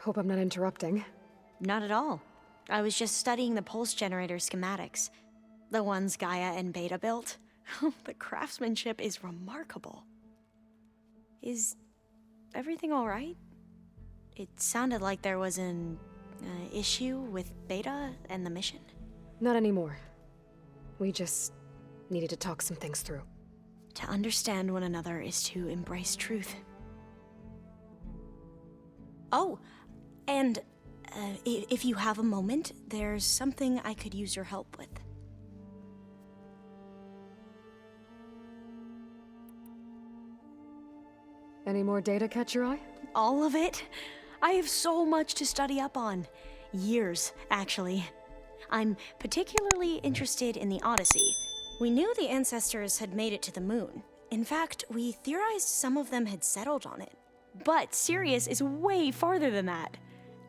Hope I'm not interrupting. Not at all. I was just studying the pulse generator schematics. The ones Gaia and Beta built. The craftsmanship is remarkable. Is everything alright? It sounded like there was an issue with Beta and the mission. Not anymore. We just needed to talk some things through. To understand one another is to embrace truth. Oh, and if you have a moment, there's something I could use your help with. Any more data catch your eye? All of it? I have so much to study up on. Years, actually. I'm particularly interested in the Odyssey. We knew the Ancestors had made it to the moon. In fact, we theorized some of them had settled on it. But Sirius is way farther than that.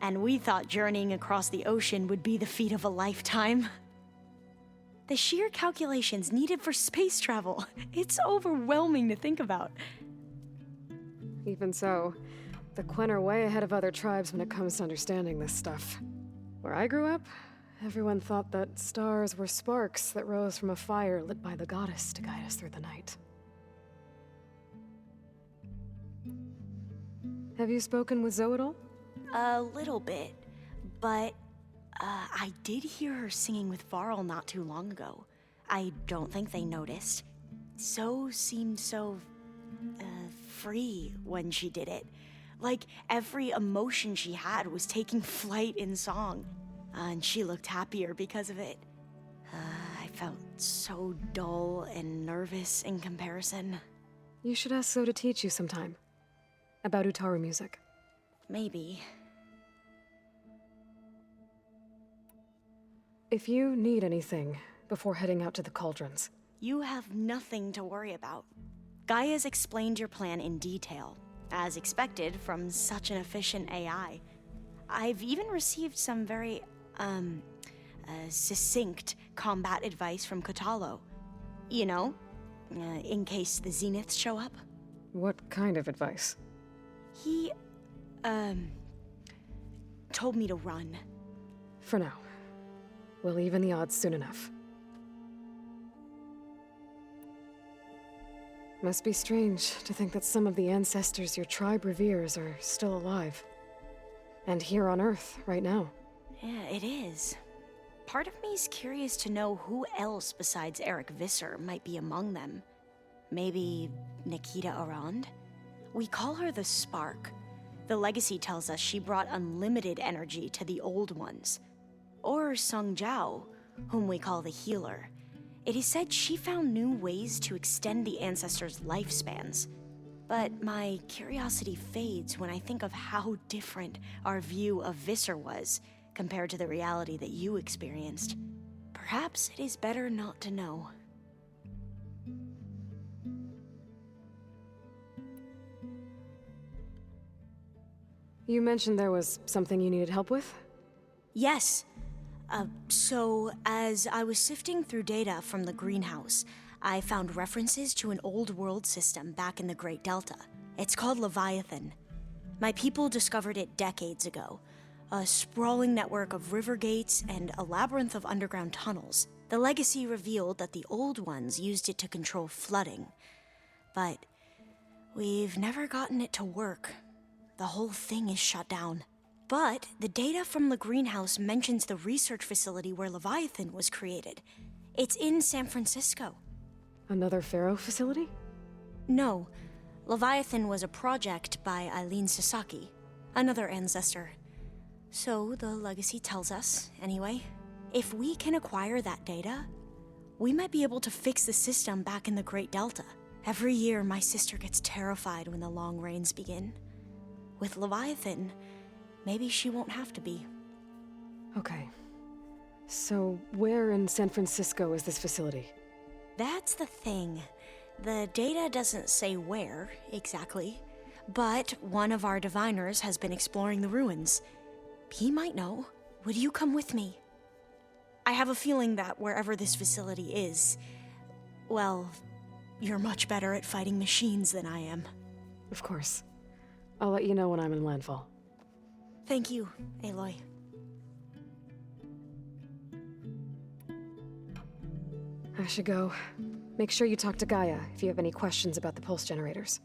And we thought journeying across the ocean would be the feat of a lifetime. The sheer calculations needed for space travel, it's overwhelming to think about. Even so, the Quen are way ahead of other tribes when it comes to understanding this stuff. Where I grew up, everyone thought that stars were sparks that rose from a fire lit by the goddess to guide us through the night. Have you spoken with Zoe at all? A little bit, but I did hear her singing with Varl not too long ago. I don't think they noticed. Zoe seemed so free when she did it. Like every emotion she had was taking flight in song. And she looked happier because of it. I felt so dull and nervous in comparison. You should ask Zoe to teach you sometime. About Utaru music. Maybe. If you need anything before heading out to the cauldrons. You have nothing to worry about. Gaia's explained your plan in detail, as expected from such an efficient AI. I've even received some very, succinct combat advice from Kotalo. You know, in case the Zeniths show up. What kind of advice? He, told me to run. For now. We'll even the odds soon enough. Must be strange to think that some of the ancestors your tribe reveres are still alive. And here on Earth, right now. Yeah, it is. Part of me's curious to know who else besides Eric Visser might be among them. Maybe Nikita Arand? We call her the Spark. The legacy tells us she brought unlimited energy to the old ones. Or Sung Jiao, whom we call the Healer. It is said she found new ways to extend the Ancestors' lifespans. But my curiosity fades when I think of how different our view of Visser was compared to the reality that you experienced. Perhaps it is better not to know. You mentioned there was something you needed help with? Yes. So, as I was sifting through data from the greenhouse, I found references to an old world system back in the Great Delta. It's called Leviathan. My people discovered it decades ago. A sprawling network of river gates and a labyrinth of underground tunnels. The legacy revealed that the old ones used it to control flooding. But we've never gotten it to work. The whole thing is shut down. But the data from the greenhouse mentions the research facility where Leviathan was created. It's in San Francisco. Another Pharaoh facility? No. Leviathan was a project by Eileen Sasaki, another ancestor. So the legacy tells us, anyway, if we can acquire that data, we might be able to fix the system back in the Great Delta. Every year, my sister gets terrified when the long rains begin. With Leviathan, maybe she won't have to be. Okay. So, where in San Francisco is this facility? That's the thing. The data doesn't say where, exactly. But one of our diviners has been exploring the ruins. He might know. Would you come with me? I have a feeling that wherever this facility is, well, you're much better at fighting machines than I am. Of course. I'll let you know when I'm in landfall. Thank you, Aloy. I should go. Make sure you talk to Gaia if you have any questions about the pulse generators.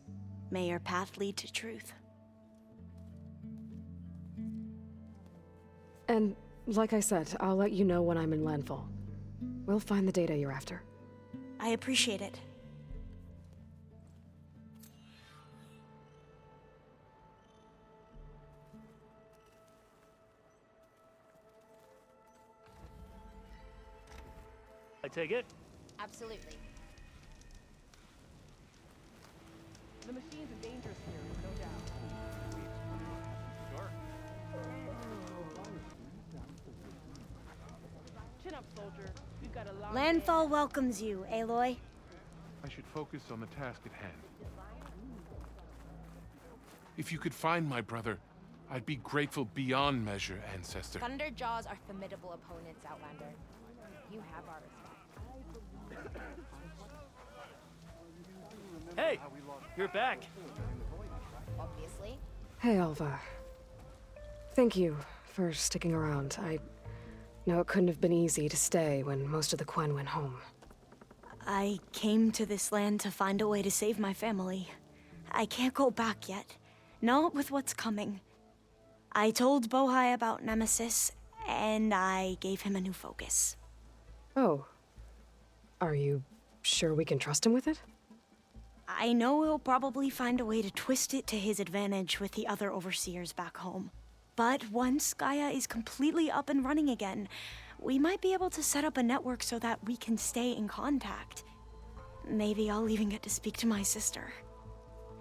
May your path lead to truth. And, like I said, I'll let you know when I'm in landfall. We'll find the data you're after. I appreciate it. I take it? Absolutely. The machine's a dangerous here, no doubt. Sure. Chin up, soldier. We've got a long Landfall welcomes you, Aloy. I should focus on the task at hand. If you could find my brother, I'd be grateful beyond measure, Ancestor. Thunderjaws are formidable opponents, Outlander. You have our respect. Hey, you're back. Obviously. Hey, Alva. Thank you for sticking around. I know it couldn't have been easy to stay when most of the Quen went home. I came to this land to find a way to save my family. I can't go back yet. Not with what's coming. I told Bohai about Nemesis, and I gave him a new focus. Oh. Are you sure we can trust him with it? I know he'll probably find a way to twist it to his advantage with the other overseers back home. But once Gaia is completely up and running again, we might be able to set up a network so that we can stay in contact. Maybe I'll even get to speak to my sister.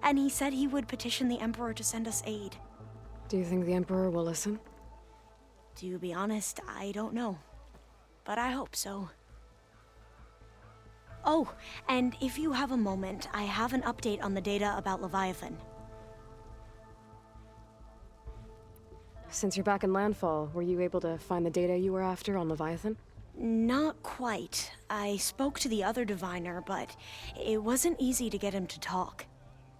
And he said he would petition the Emperor to send us aid. Do you think the Emperor will listen? To be honest, I don't know. But I hope so. Oh, and if you have a moment, I have an update on the data about Leviathan. Since you're back in landfall, were you able to find the data you were after on Leviathan? Not quite. I spoke to the other diviner, but it wasn't easy to get him to talk.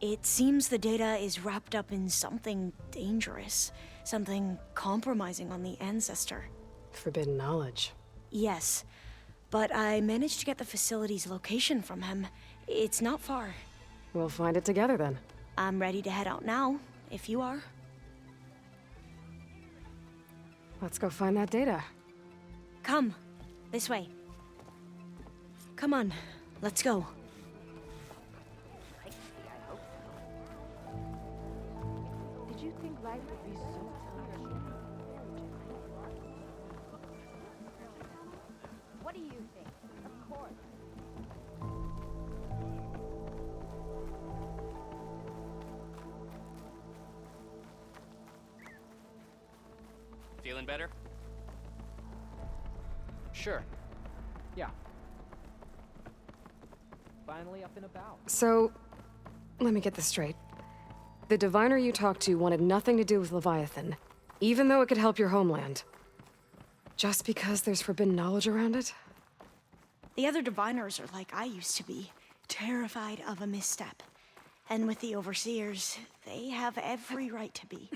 It seems the data is wrapped up in something dangerous, something compromising on the Ancestor. Forbidden knowledge. Yes, but I managed to get the facility's location from him. It's not far. We'll find it together then. I'm ready to head out now, if you are. Let's go find that data. Come, this way. Come on, let's go. Did you think life would be so tough? What do you think? Of course. Feeling better? Sure. Yeah. Finally up and about. So, let me get this straight. The diviner you talked to wanted nothing to do with Leviathan, even though it could help your homeland. Just because there's forbidden knowledge around it? The other diviners are like I used to be, terrified of a misstep. And with the overseers, they have every right to be.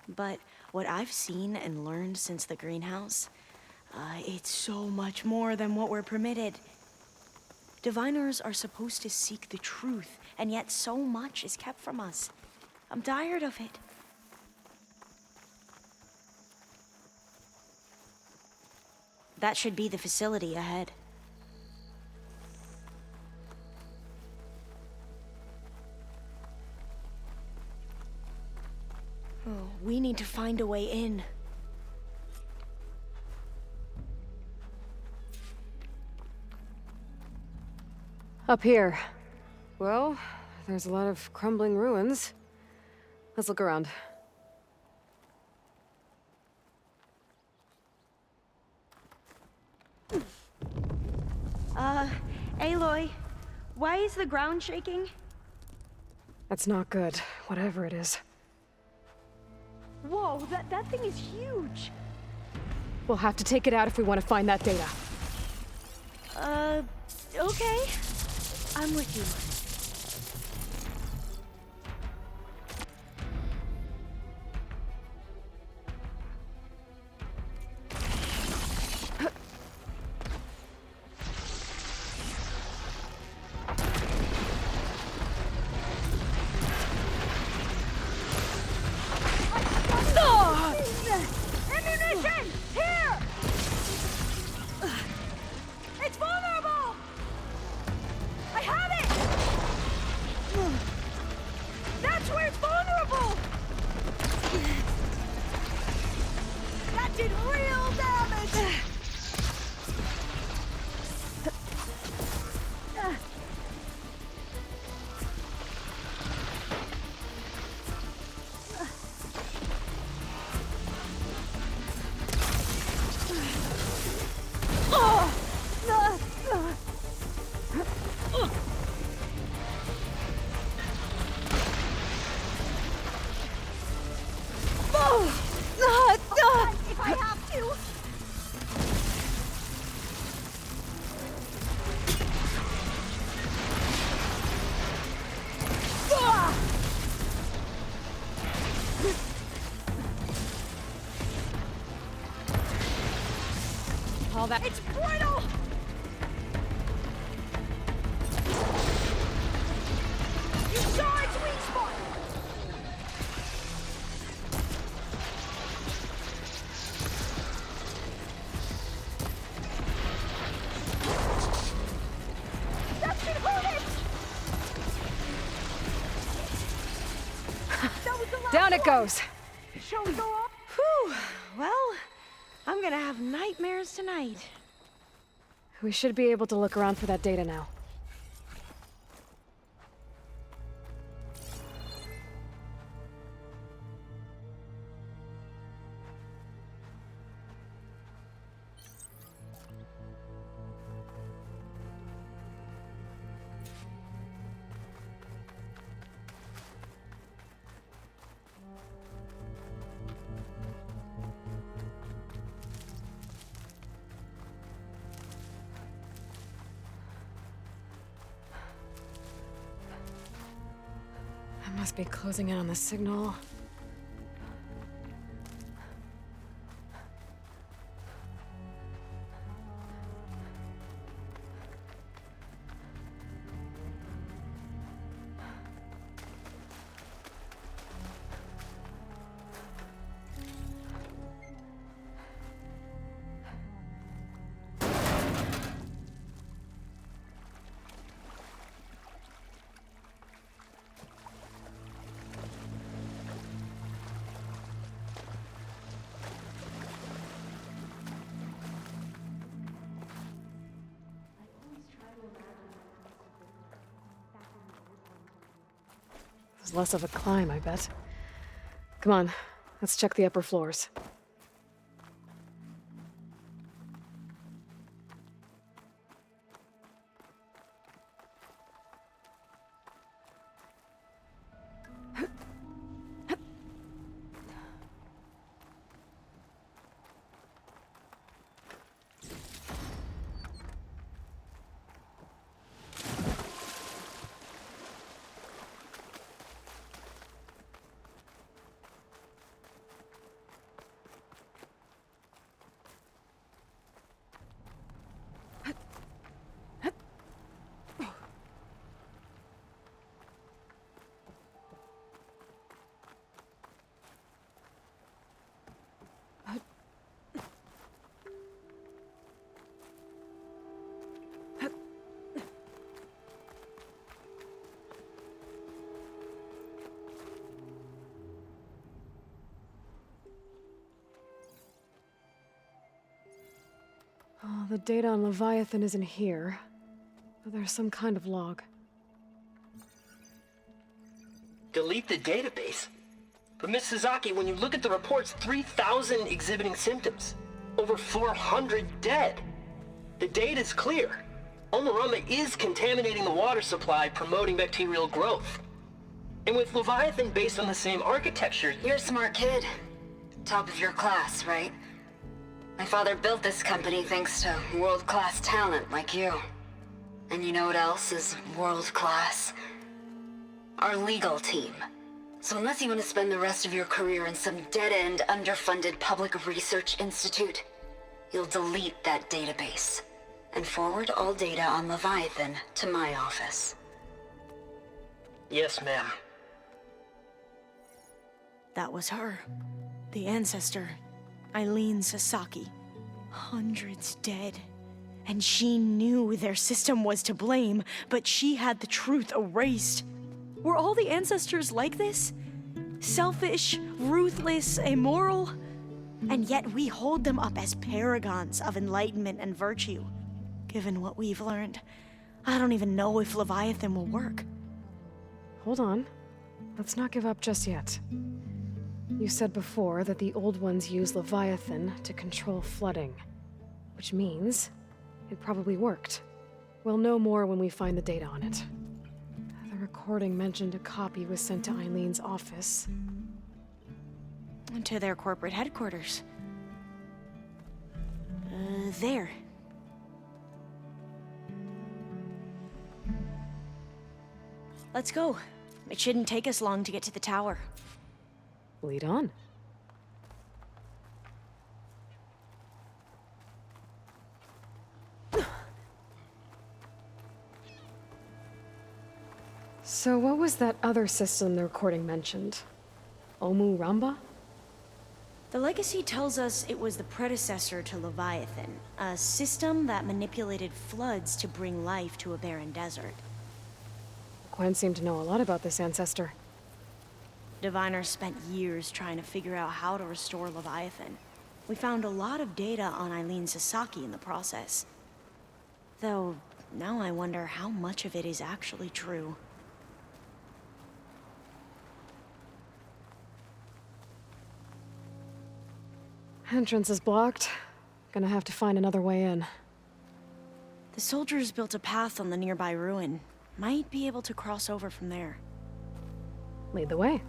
But what I've seen and learned since the greenhouse, it's so much more than what we're permitted. Diviners are supposed to seek the truth, and yet so much is kept from us. I'm tired of it. That should be the facility ahead. Oh, we need to find a way in. Up here. Well, there's a lot of crumbling ruins. Let's look around. Aloy, why is the ground shaking? That's not good, whatever it is. Whoa, that thing is huge! We'll have to take it out if we want to find that data. Okay. I'm with you. all that. It's brittle! You saw its weak spot! That should hurt it! That was the last Down it one. goes. Shall we go up? Whew. Well, I'm gonna have nightmares tonight. We should be able to look around for that data now. I must be closing in on the signal. It's less of a climb, I bet. Come on, let's check the upper floors. Oh, the data on Leviathan isn't here, but there's some kind of log. Delete the database? But Miss Sasaki, when you look at the reports, 3,000 exhibiting symptoms. Over 400 dead. The data's clear. Omarama is contaminating the water supply, promoting bacterial growth. And with Leviathan based on the same architecture... You're a smart kid. Top of your class, right? My father built this company thanks to world-class talent like you. And you know what else is world-class? Our legal team. So unless you want to spend the rest of your career in some dead-end, underfunded public research institute, you'll delete that database and forward all data on Leviathan to my office. Yes, ma'am. That was her. The Ancestor. Eileen Sasaki. Hundreds dead. And she knew their system was to blame, but she had the truth erased. Were all the Ancestors like this? Selfish, ruthless, immoral? And yet we hold them up as paragons of enlightenment and virtue. Given what we've learned, I don't even know if Leviathan will work. Hold on. Let's not give up just yet. You said before that the Old Ones use Leviathan to control flooding. Which means it probably worked. We'll know more when we find the data on it. The recording mentioned a copy was sent to Eileen's office. To their corporate headquarters. There. Let's go. It shouldn't take us long to get to the tower. Lead on. So what was that other system the recording mentioned? Omu Ramba? The legacy tells us it was the predecessor to Leviathan, a system that manipulated floods to bring life to a barren desert. Gwen seemed to know a lot about this ancestor. Diviners spent years trying to figure out how to restore Leviathan. We found a lot of data on Eileen Sasaki in the process. Though, now I wonder how much of it is actually true. Entrance is blocked. Gonna have to find another way in. The soldiers built a path on the nearby ruin. Might be able to cross over from there. Lead the way.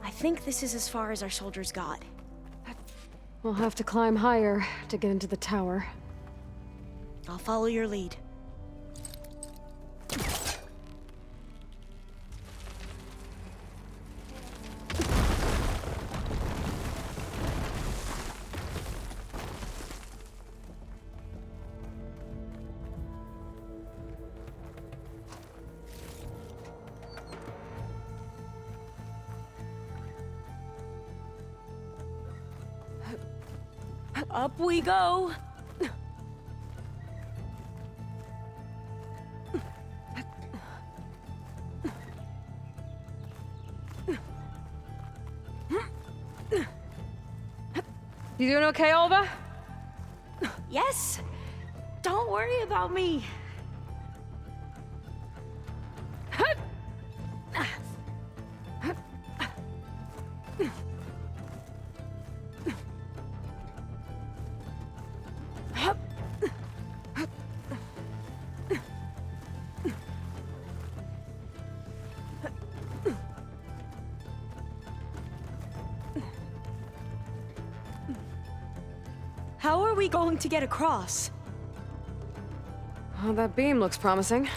I think this is as far as our soldiers got. We'll have to climb higher to get into the tower. I'll follow your lead. Up we go! You doing okay, Alva? Yes! Don't worry about me! How are we going to get across? Oh, that beam looks promising.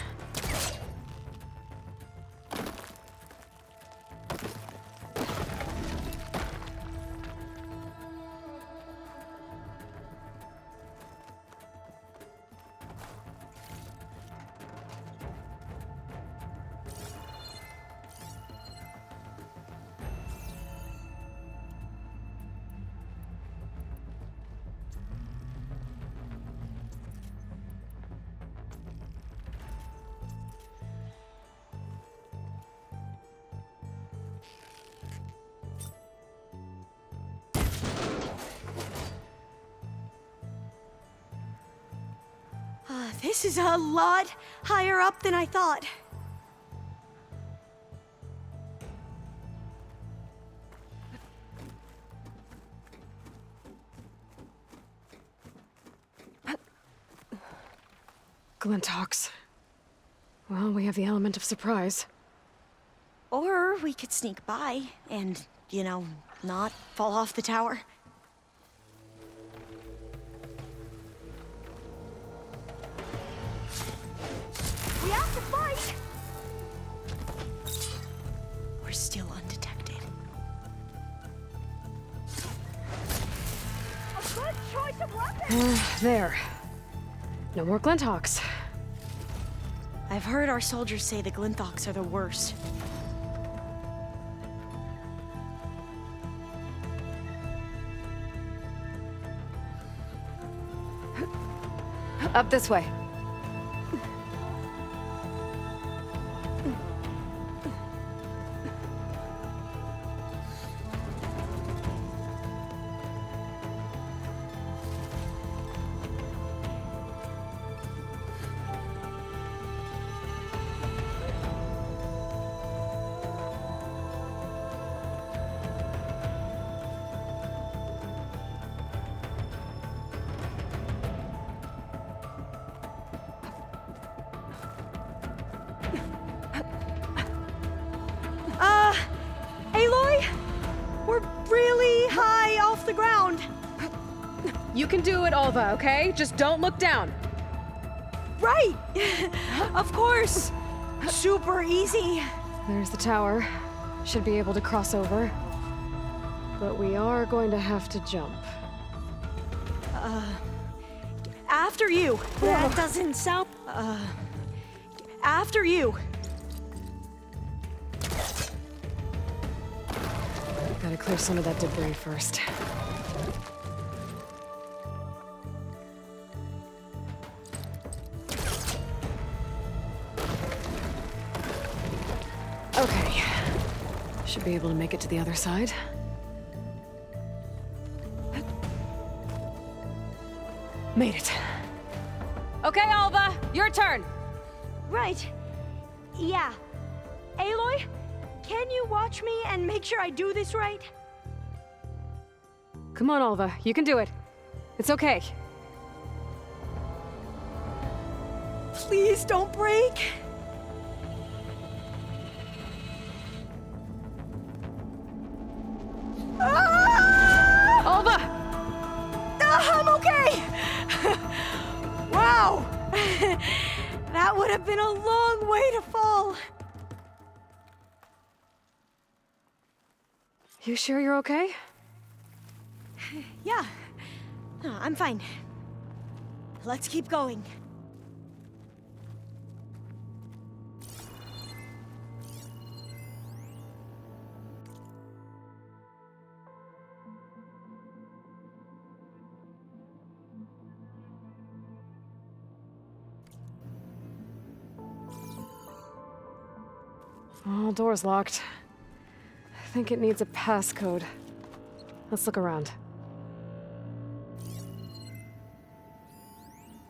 This is a lot higher up than I thought. Glinthawks. Well, we have the element of surprise. Or we could sneak by and, you know, not fall off the tower. We have to fight! We're still undetected. A good choice of weapon! There. No more Glinthawks. I've heard our soldiers say the Glinthawks are the worst. Up this way. the ground. You can do it, Alva, okay? Just don't look down. Right! Of course! Super easy. There's the tower. Should be able to cross over. But we are going to have to jump. After you. That doesn't sound... After you. Gotta clear some of that debris first. Okay. Should be able to make it to the other side. Made it. Okay, Alva, your turn. Right. Yeah. Aloy, can you watch me and make sure I do this right? Come on, Alva, you can do it. It's okay. Please don't break. Ah! Alva! I'm okay! Wow! That would have been a long way to fall. You sure you're okay? Yeah. I'm fine. Let's keep going. Oh, door's locked. I think it needs a passcode. Let's look around.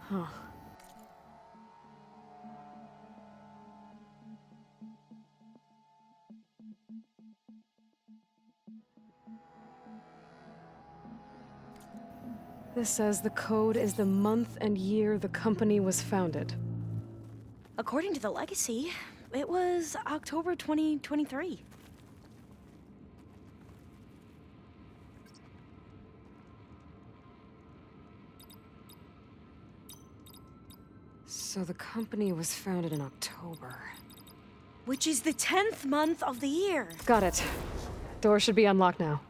Huh. This says the code is the month and year the company was founded. According to the legacy, it was October 2023. So the company was founded in October. Which is the 10th month of the year. Got it. Door should be unlocked now.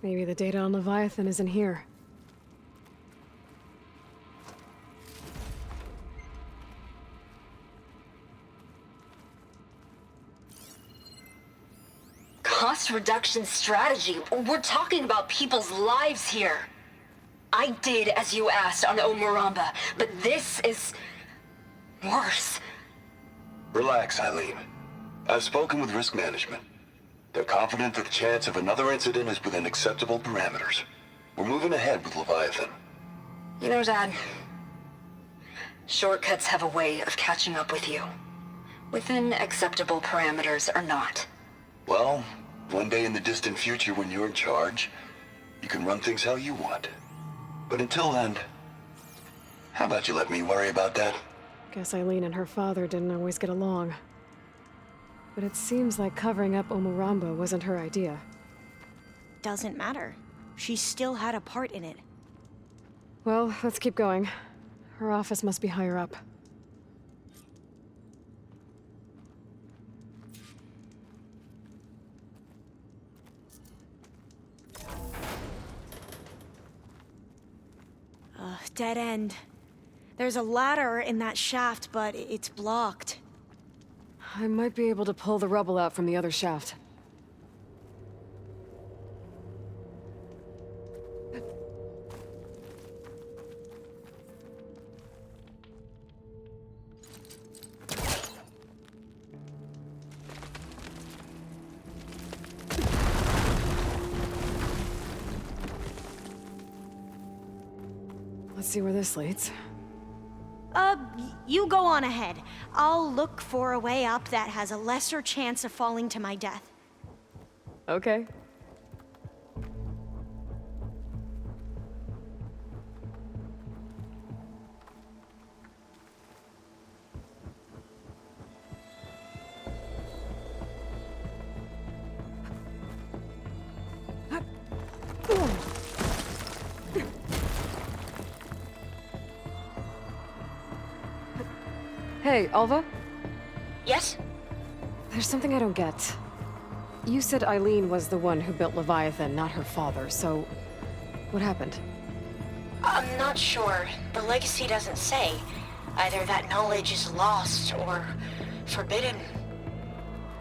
Maybe the data on Leviathan is in here. Cost reduction strategy? We're talking about people's lives here. I did as you asked on Omuramba, but this is worse. Relax, Eileen. I've spoken with risk management. They're confident that the chance of another incident is within acceptable parameters. We're moving ahead with Leviathan. You know, Dad, shortcuts have a way of catching up with you. Within acceptable parameters or not. Well, one day in the distant future when you're in charge, you can run things how you want. But until then, how about you let me worry about that? Guess Eileen and her father didn't always get along. But it seems like covering up Omuramba wasn't her idea. Doesn't matter. She still had a part in it. Well, let's keep going. Her office must be higher up. Dead end. There's a ladder in that shaft, but it's blocked. I might be able to pull the rubble out from the other shaft. Let's see where this leads. You go on ahead. I'll look for a way up that has a lesser chance of falling to my death. Okay. Hey, Alva? Yes? There's something I don't get. You said Eileen was the one who built Leviathan, not her father, so... what happened? I'm not sure. The legacy doesn't say. Either that knowledge is lost or forbidden.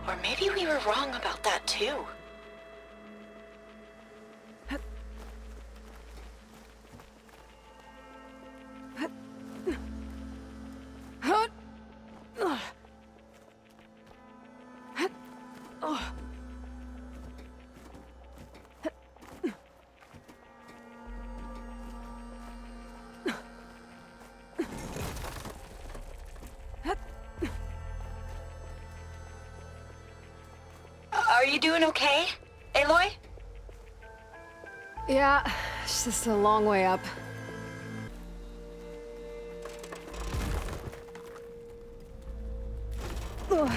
Or maybe we were wrong about that too. Are you doing okay, Aloy? Yeah, it's just a long way up. Ugh.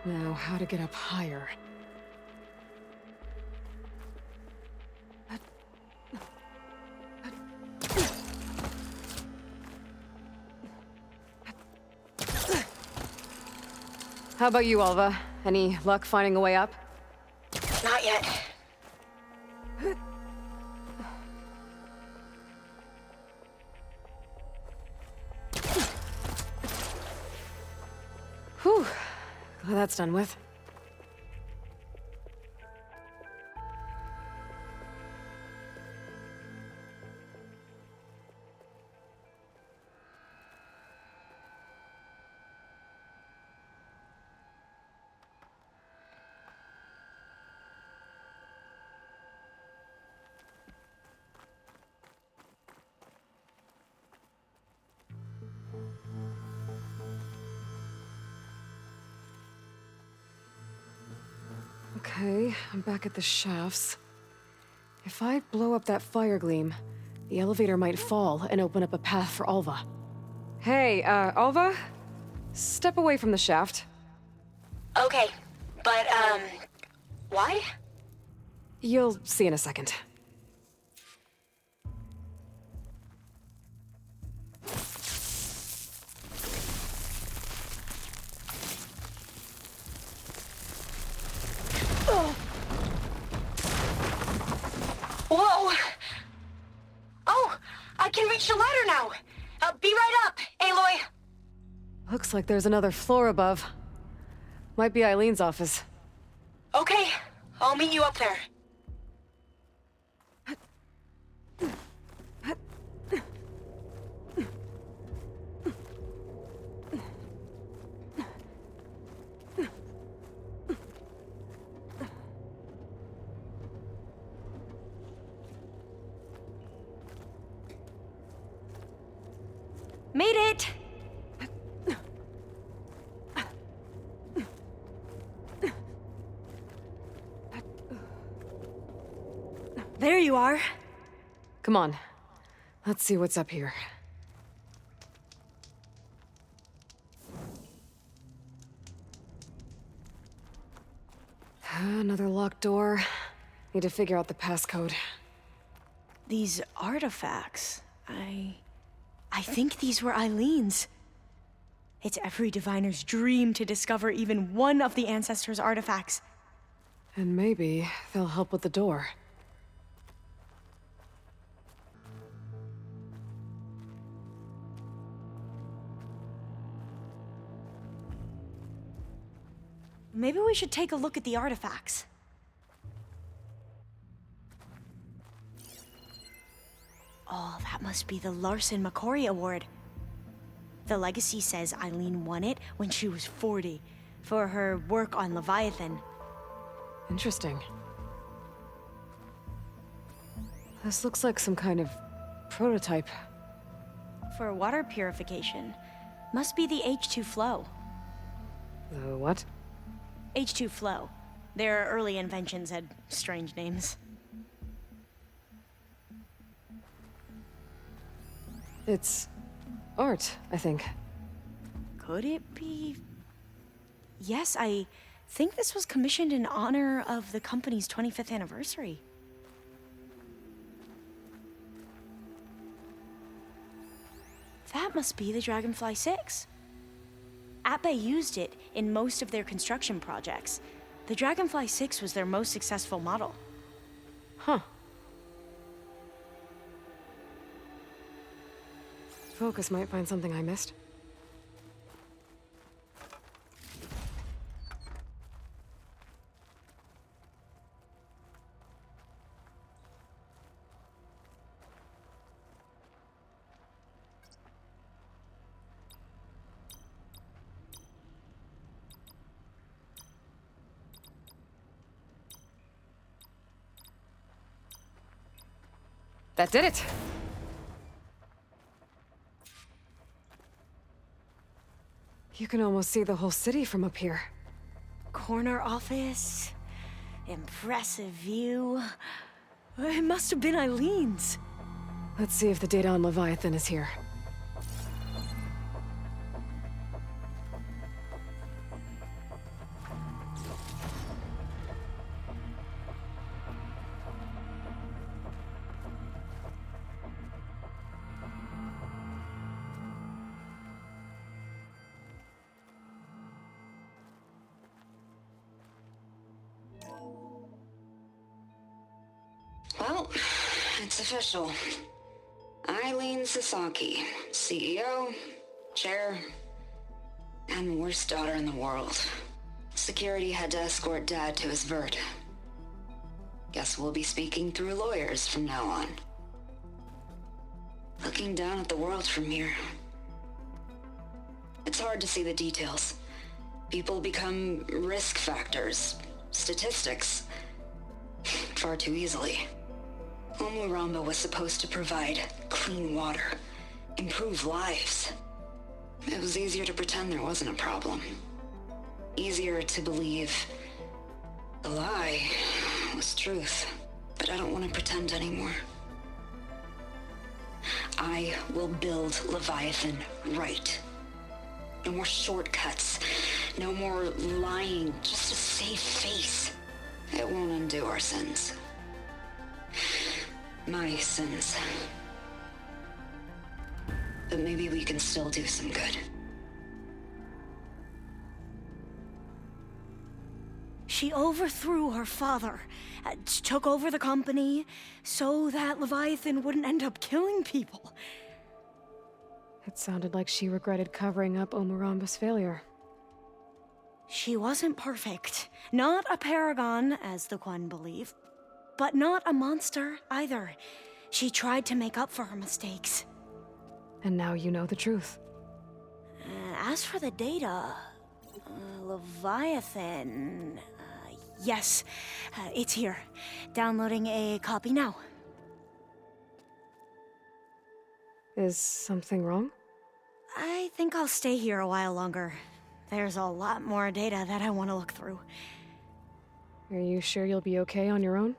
Now, how to get up higher? How about you, Alva? Any luck finding a way up? Not yet. Whew. Glad that's done with. Okay, I'm back at the shafts. If I blow up that fire gleam, the elevator might fall and open up a path for Alva. Hey, Alva? Step away from the shaft. Okay, but, why? You'll see in a second. Whoa! Oh, I can reach the ladder now! Be right up, Aloy! Looks like there's another floor above. Might be Eileen's office. Okay, I'll meet you up there. Made it! There you are. Come on. Let's see what's up here. Another locked door. Need to figure out the passcode. These artifacts, I think these were Eileen's. It's every diviner's dream to discover even one of the Ancestor's artifacts. And maybe they'll help with the door. Maybe we should take a look at the artifacts. Oh, that must be the Larson McCory Award. The legacy says Eileen won it when she was 40 for her work on Leviathan. Interesting. This looks like some kind of prototype. For water purification. Must be the H2 flow. The what? H2 flow. Their early inventions had strange names. It's art, I think. Could it be? Yes, I think this was commissioned in honor of the company's 25th anniversary. That must be the Dragonfly 6. Atbay used it in most of their construction projects. The Dragonfly 6 was their most successful model. Huh. Focus might find something I missed. That did it! You can almost see the whole city from up here. Corner office. Impressive view. It must have been Eileen's. Let's see if the data on Leviathan is here. Well, it's official. Eileen Sasaki, CEO, chair, and worst daughter in the world. Security had to escort Dad to his vert. Guess we'll be speaking through lawyers from now on. Looking down at the world from here. It's hard to see the details. People become risk factors, statistics, far too easily. Omuramba was supposed to provide clean water, improve lives. It was easier to pretend there wasn't a problem. Easier to believe the lie was truth. But I don't want to pretend anymore. I will build Leviathan right. No more shortcuts. No more lying just to save face. It won't undo our sins. My sins. But maybe we can still do some good. She overthrew her father, took over the company, so that Leviathan wouldn't end up killing people. It sounded like she regretted covering up Omuramba's failure. She wasn't perfect. Not a paragon, as the Quan believe. But not a monster, either. She tried to make up for her mistakes. And now you know the truth. As for the data... Leviathan... yes, it's here. Downloading a copy now. Is something wrong? I think I'll stay here a while longer. There's a lot more data that I want to look through. Are you sure you'll be okay on your own?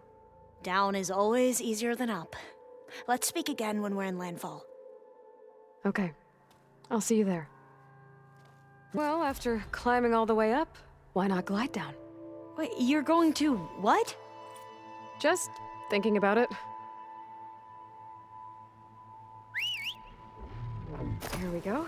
Down is always easier than up. Let's speak again when we're in landfall. Okay. I'll see you there. Well, after climbing all the way up, why not glide down? Wait, you're going to what? Just thinking about it. Here we go.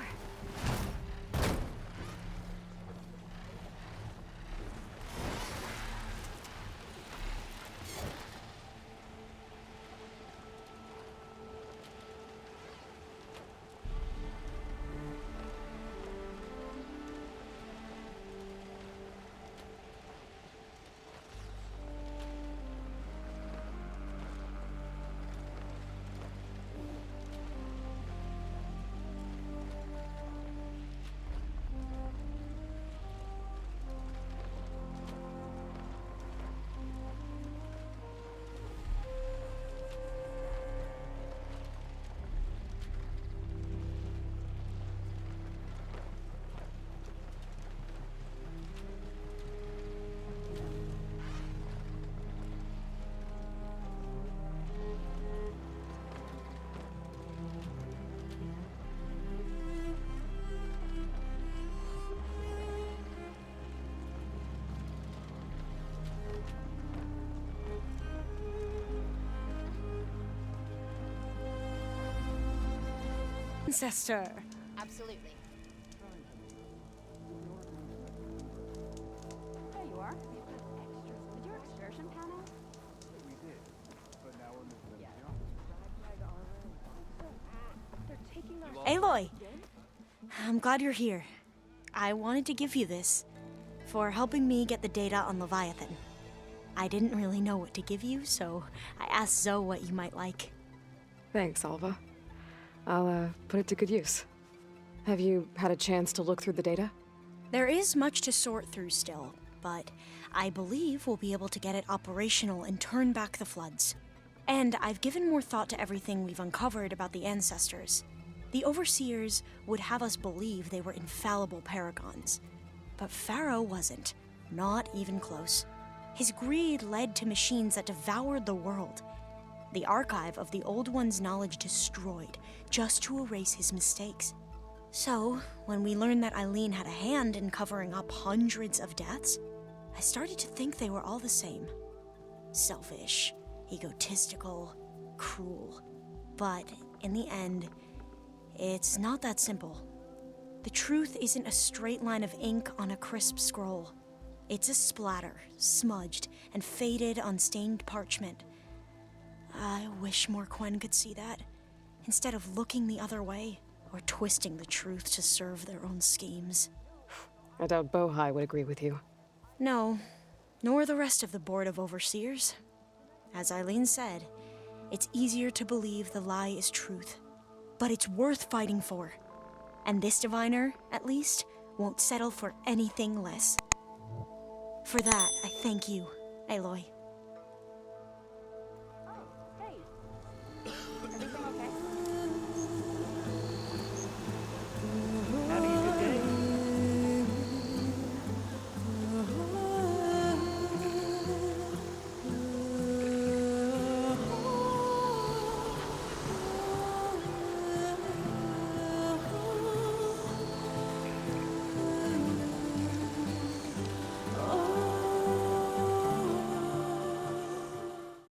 Ancestor. Absolutely. There you are. You've got extras with your excursion panel. They're taking our Aloy! I'm glad you're here. I wanted to give you this for helping me get the data on Leviathan. I didn't really know what to give you, so I asked Zoe what you might like. Thanks, Alva. I'll put it to good use. Have you had a chance to look through the data? There is much to sort through still, but I believe we'll be able to get it operational and turn back the floods. And I've given more thought to everything we've uncovered about the Ancestors. The Overseers would have us believe they were infallible paragons. But Pharaoh wasn't. Not even close. His greed led to machines that devoured the world. The archive of the Old One's knowledge destroyed, just to erase his mistakes. So, when we learned that Eileen had a hand in covering up hundreds of deaths, I started to think they were all the same. Selfish, egotistical, cruel. But in the end, it's not that simple. The truth isn't a straight line of ink on a crisp scroll. It's a splatter, smudged and faded on stained parchment. I wish more Quen could see that, instead of looking the other way or twisting the truth to serve their own schemes. I doubt Bohai would agree with you. No, nor the rest of the Board of Overseers. As Eileen said, it's easier to believe the lie is truth, but it's worth fighting for. And this diviner, at least, won't settle for anything less. For that, I thank you, Aloy.